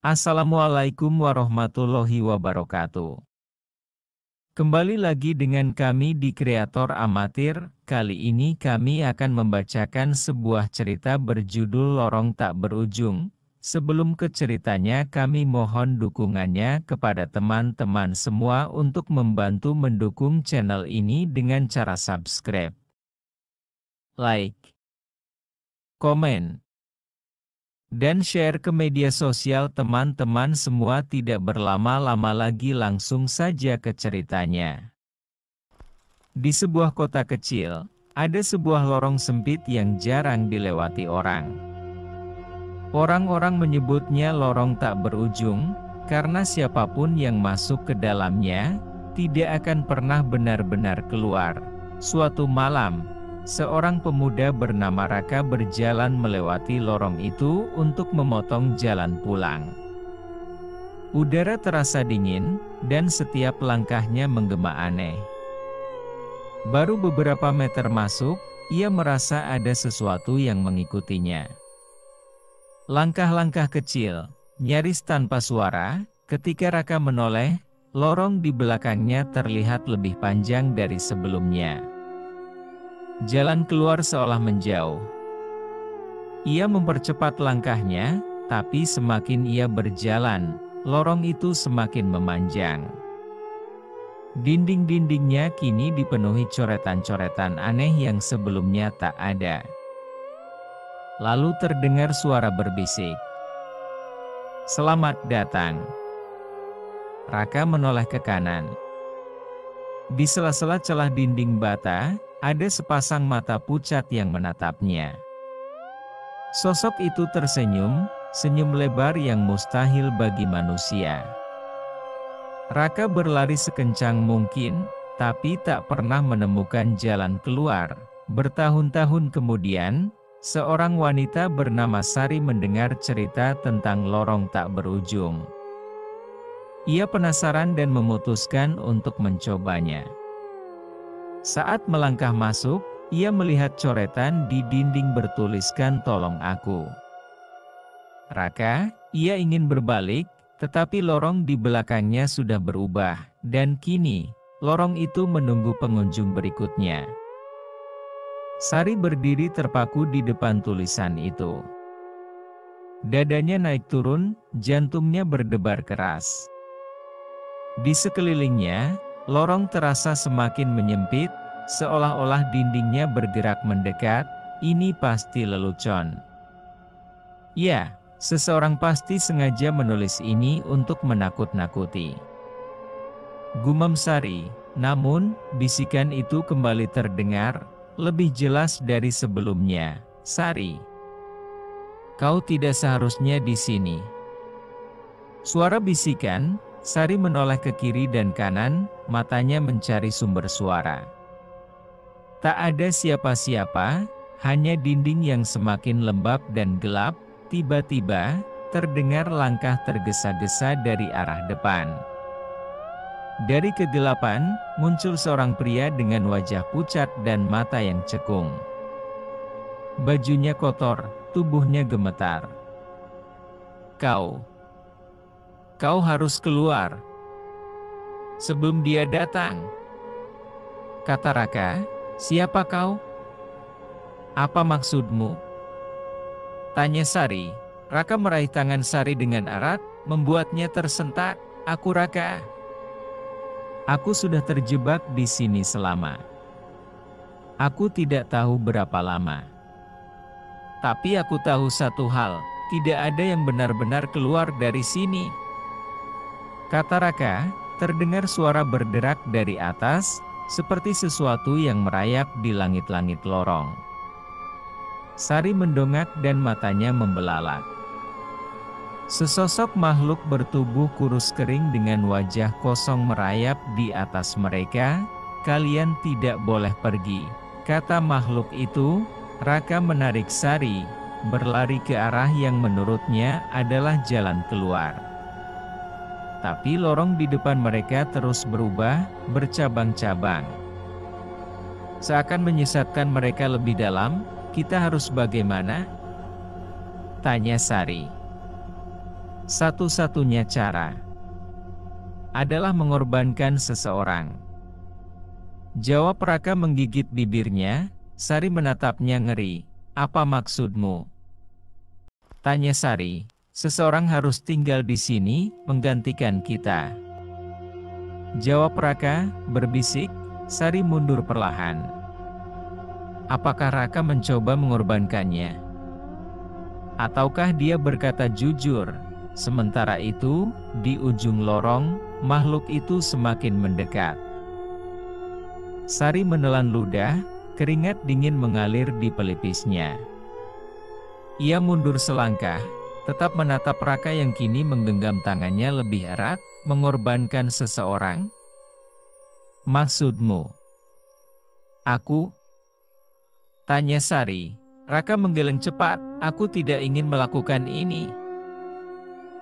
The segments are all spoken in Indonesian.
Assalamualaikum warahmatullahi wabarakatuh. Kembali lagi dengan kami di Kreator Amatir. Kali ini kami akan membacakan sebuah cerita berjudul Lorong Tak Berujung. Sebelum ke ceritanya, kami mohon dukungannya kepada teman-teman semua untuk membantu mendukung channel ini dengan cara subscribe, like, komen, dan share ke media sosial teman-teman semua. Tidak berlama-lama lagi, langsung saja ke ceritanya. Di sebuah kota kecil, ada sebuah lorong sempit yang jarang dilewati orang. Orang-orang menyebutnya lorong tak berujung, karena siapapun yang masuk ke dalamnya, tidak akan pernah benar-benar keluar. Suatu malam, seorang pemuda bernama Raka berjalan melewati lorong itu untuk memotong jalan pulang. Udara terasa dingin, dan setiap langkahnya menggema aneh. Baru beberapa meter masuk, ia merasa ada sesuatu yang mengikutinya. Langkah-langkah kecil, nyaris tanpa suara. Ketika Raka menoleh, lorong di belakangnya terlihat lebih panjang dari sebelumnya. Jalan keluar seolah menjauh. Ia mempercepat langkahnya, tapi semakin ia berjalan, lorong itu semakin memanjang. Dinding-dindingnya kini dipenuhi coretan-coretan aneh yang sebelumnya tak ada. Lalu terdengar suara berbisik. "Selamat datang." Raka menoleh ke kanan. Di sela-sela celah dinding bata, ada sepasang mata pucat yang menatapnya. Sosok itu tersenyum, senyum lebar yang mustahil bagi manusia. Raka berlari sekencang mungkin, tapi tak pernah menemukan jalan keluar. Bertahun-tahun kemudian, seorang wanita bernama Sari mendengar cerita tentang lorong tak berujung. Ia penasaran dan memutuskan untuk mencobanya. Saat melangkah masuk, ia melihat coretan di dinding bertuliskan "Tolong aku." Raka, ia ingin berbalik, tetapi lorong di belakangnya sudah berubah, dan kini, lorong itu menunggu pengunjung berikutnya. Sari berdiri terpaku di depan tulisan itu. Dadanya naik turun, jantungnya berdebar keras. Di sekelilingnya, lorong terasa semakin menyempit, seolah-olah dindingnya bergerak mendekat. Ini pasti lelucon. Ya, seseorang pasti sengaja menulis ini untuk menakut-nakuti, gumam Sari. Namun, bisikan itu kembali terdengar, lebih jelas dari sebelumnya. "Sari, kau tidak seharusnya di sini." Suara bisikan. Sari menoleh ke kiri dan kanan, matanya mencari sumber suara. Tak ada siapa-siapa, hanya dinding yang semakin lembab dan gelap. Tiba-tiba, terdengar langkah tergesa-gesa dari arah depan. Dari kegelapan, muncul seorang pria dengan wajah pucat dan mata yang cekung. Bajunya kotor, tubuhnya gemetar. Kau harus keluar sebelum dia datang," kata Raka. "Siapa kau? Apa maksudmu?" tanya Sari. Raka meraih tangan Sari dengan erat, membuatnya tersentak. "Aku Raka. Aku sudah terjebak di sini selama. Aku tidak tahu berapa lama. Tapi aku tahu satu hal, tidak ada yang benar-benar keluar dari sini," kata Raka. Terdengar suara berderak dari atas, seperti sesuatu yang merayap di langit-langit lorong. Sari mendongak dan matanya membelalak. Sesosok makhluk bertubuh kurus kering dengan wajah kosong merayap di atas mereka. "Kalian tidak boleh pergi," kata makhluk itu. Raka menarik Sari, berlari ke arah yang menurutnya adalah jalan keluar. Tapi lorong di depan mereka terus berubah, bercabang-cabang. Seakan menyesatkan mereka lebih dalam. "Kita harus bagaimana?" tanya Sari. Satu-satunya cara adalah mengorbankan seseorang. Jawab Raka menggigit bibirnya. Sari menatapnya ngeri. Apa maksudmu? Tanya Sari. Seseorang harus tinggal di sini, menggantikan kita. Jawab Raka, berbisik. Sari mundur perlahan. Apakah Raka mencoba mengorbankannya? Ataukah dia berkata jujur? Sementara itu, di ujung lorong, makhluk itu semakin mendekat. Sari menelan ludah, keringat dingin mengalir di pelipisnya. Ia mundur selangkah, tetap menatap Raka yang kini menggenggam tangannya lebih erat, mengorbankan seseorang. Maksudmu? Aku? Tanya Sari. Raka menggeleng cepat, aku tidak ingin melakukan ini.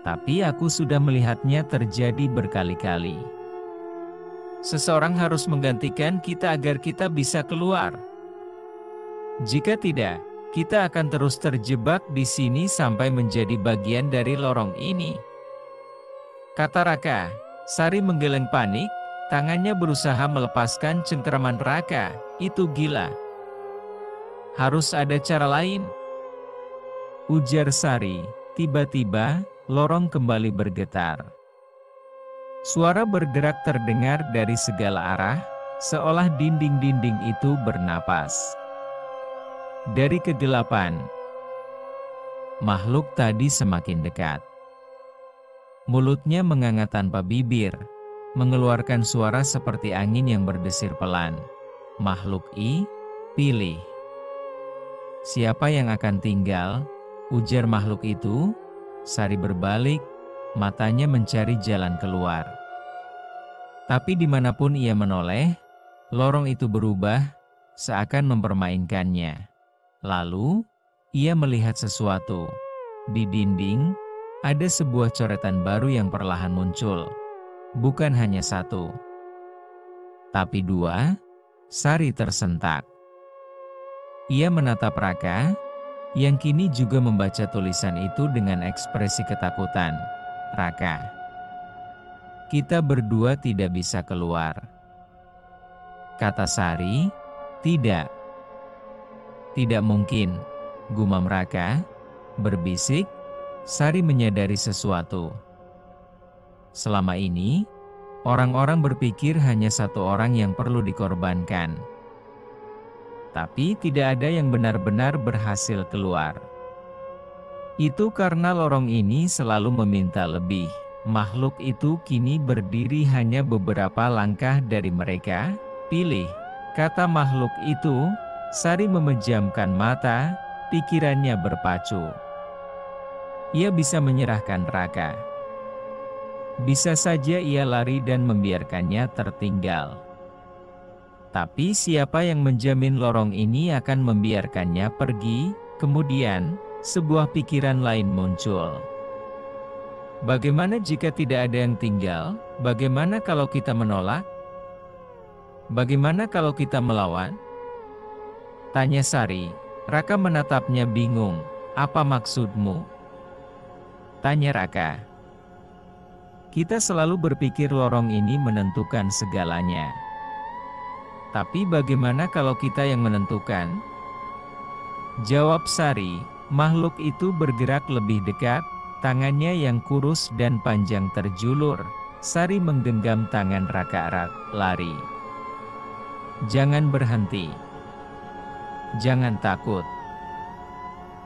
Tapi aku sudah melihatnya terjadi berkali-kali. Seseorang harus menggantikan kita agar kita bisa keluar. Jika tidak, kita akan terus terjebak di sini sampai menjadi bagian dari lorong ini. Kata Raka. Sari menggeleng panik, tangannya berusaha melepaskan cengkeraman Raka. Itu gila. Harus ada cara lain. Ujar Sari. Tiba-tiba, lorong kembali bergetar. Suara bergerak terdengar dari segala arah, seolah dinding-dinding itu bernapas. Dari kegelapan, makhluk tadi semakin dekat. Mulutnya menganga tanpa bibir, mengeluarkan suara seperti angin yang berdesir pelan. Makhluk pilih. Siapa yang akan tinggal? Ujar makhluk itu. Sari berbalik, matanya mencari jalan keluar. Tapi dimanapun ia menoleh, lorong itu berubah, seakan mempermainkannya. Lalu, ia melihat sesuatu. Di dinding, ada sebuah coretan baru yang perlahan muncul. Bukan hanya satu, tapi dua. Sari tersentak. Ia menatap Raka, yang kini juga membaca tulisan itu dengan ekspresi ketakutan. Raka, kita berdua tidak bisa keluar. Kata Sari. Tidak. Tidak mungkin, gumam Raka. Berbisik, Sari menyadari sesuatu. Selama ini, orang-orang berpikir hanya satu orang yang perlu dikorbankan. Tapi tidak ada yang benar-benar berhasil keluar. Itu karena lorong ini selalu meminta lebih. Makhluk itu kini berdiri hanya beberapa langkah dari mereka. Pilih, kata makhluk itu. Sari memejamkan mata, pikirannya berpacu. Ia bisa menyerahkan Raka. Bisa saja ia lari dan membiarkannya tertinggal. Tapi siapa yang menjamin lorong ini akan membiarkannya pergi? Kemudian, sebuah pikiran lain muncul. Bagaimana jika tidak ada yang tinggal? Bagaimana kalau kita menolak? Bagaimana kalau kita melawan? Tanya Sari. Raka menatapnya bingung. Apa maksudmu? Tanya Raka. Kita selalu berpikir lorong ini menentukan segalanya. Tapi bagaimana kalau kita yang menentukan? Jawab Sari. Makhluk itu bergerak lebih dekat, tangannya yang kurus dan panjang terjulur. Sari menggenggam tangan Raka erat. Lari. Jangan berhenti. Jangan takut.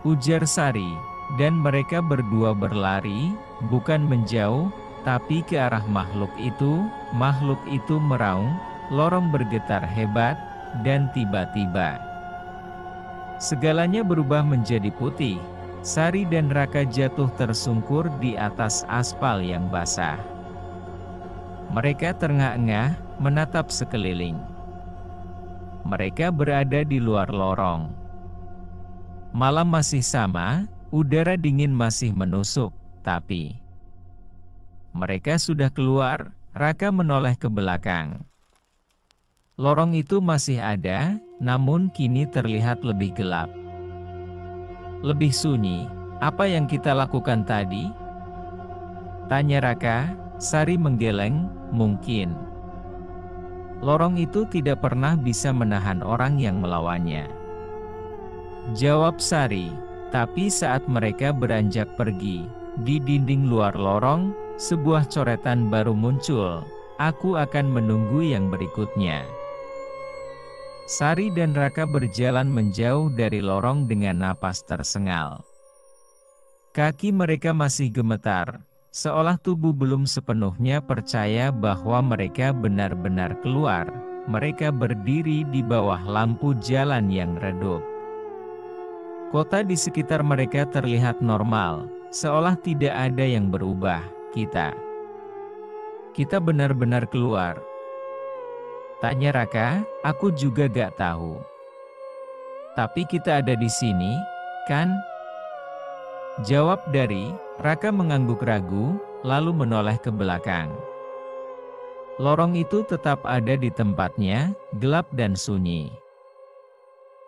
Ujar Sari, dan mereka berdua berlari, bukan menjauh, tapi ke arah makhluk itu. Makhluk itu meraung. Lorong bergetar hebat, dan tiba-tiba segalanya berubah menjadi putih. Sari dan Raka jatuh tersungkur di atas aspal yang basah. Mereka terengah-engah, menatap sekeliling. Mereka berada di luar lorong. Malam masih sama, udara dingin masih menusuk, tapi mereka sudah keluar. Raka menoleh ke belakang. Lorong itu masih ada, namun kini terlihat lebih gelap. Lebih sunyi. Apa yang kita lakukan tadi? Tanya Raka. Sari menggeleng, mungkin. Lorong itu tidak pernah bisa menahan orang yang melawannya. Jawab Sari. Tapi saat mereka beranjak pergi, di dinding luar lorong, sebuah coretan baru muncul. Aku akan menunggu yang berikutnya. Sari dan Raka berjalan menjauh dari lorong dengan napas tersengal. Kaki mereka masih gemetar, seolah tubuh belum sepenuhnya percaya bahwa mereka benar-benar keluar. Mereka berdiri di bawah lampu jalan yang redup. Kota di sekitar mereka terlihat normal, seolah tidak ada yang berubah. Kita benar-benar keluar. Tanya Raka. Aku juga gak tahu. Tapi kita ada di sini, kan? Jawab Dari. Raka mengangguk ragu, lalu menoleh ke belakang. Lorong itu tetap ada di tempatnya, gelap dan sunyi.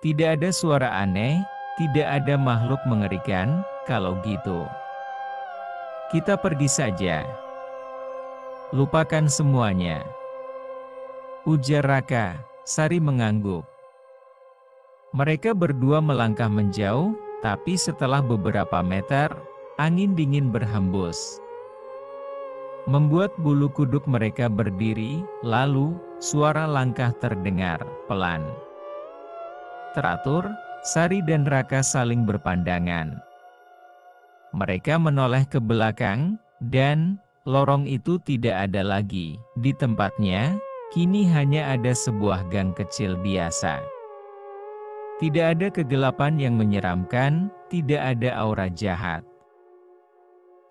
Tidak ada suara aneh, tidak ada makhluk mengerikan. Kalau gitu, kita pergi saja. Lupakan semuanya, ujar Raka. Sari mengangguk. Mereka berdua melangkah menjauh, tapi setelah beberapa meter, angin dingin berhembus, membuat bulu kuduk mereka berdiri. Lalu, suara langkah terdengar, pelan, teratur. Sari dan Raka saling berpandangan. Mereka menoleh ke belakang, dan lorong itu tidak ada lagi. Di tempatnya, kini hanya ada sebuah gang kecil biasa. Tidak ada kegelapan yang menyeramkan, tidak ada aura jahat.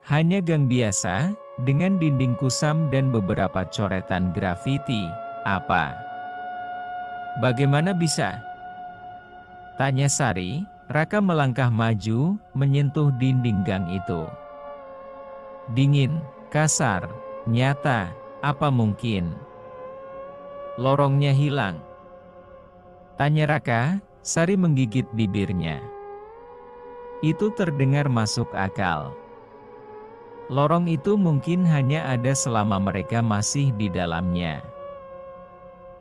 Hanya gang biasa, dengan dinding kusam dan beberapa coretan grafiti. Apa? Bagaimana bisa? Tanya Sari. Raka melangkah maju, menyentuh dinding gang itu. Dingin, kasar, nyata. Apa mungkin lorongnya hilang? Tanya Raka. Sari menggigit bibirnya. Itu terdengar masuk akal. Lorong itu mungkin hanya ada selama mereka masih di dalamnya.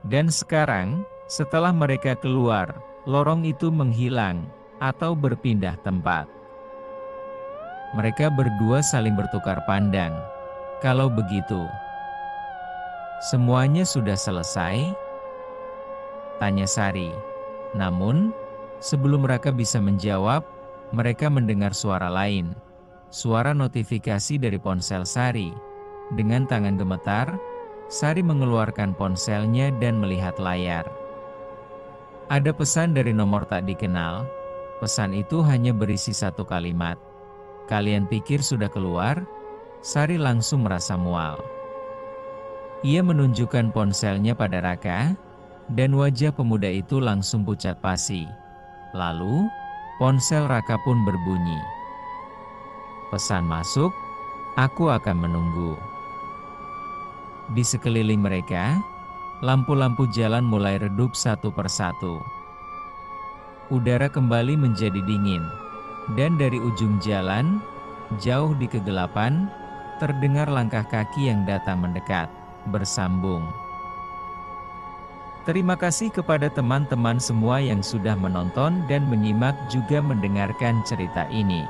Dan sekarang, setelah mereka keluar, lorong itu menghilang, atau berpindah tempat. Mereka berdua saling bertukar pandang. Kalau begitu, semuanya sudah selesai? Tanya Sari. Namun, sebelum Raka bisa menjawab, mereka mendengar suara lain. Suara notifikasi dari ponsel Sari. Dengan tangan gemetar, Sari mengeluarkan ponselnya dan melihat layar. Ada pesan dari nomor tak dikenal. Pesan itu hanya berisi satu kalimat. Kalian pikir sudah keluar? Sari langsung merasa mual. Ia menunjukkan ponselnya pada Raka, dan wajah pemuda itu langsung pucat pasi. Lalu, ponsel Raka pun berbunyi. Pesan masuk, aku akan menunggu. Di sekeliling mereka, lampu-lampu jalan mulai redup satu persatu. Udara kembali menjadi dingin, dan dari ujung jalan, jauh di kegelapan, terdengar langkah kaki yang datang mendekat, bersambung. Terima kasih kepada teman-teman semua yang sudah menonton dan menyimak juga mendengarkan cerita ini.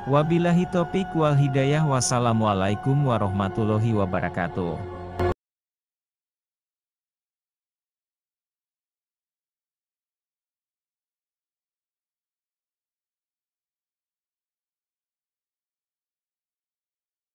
Wabillahi taufiq wal hidayah. Wassalamualaikum warahmatullahi wabarakatuh.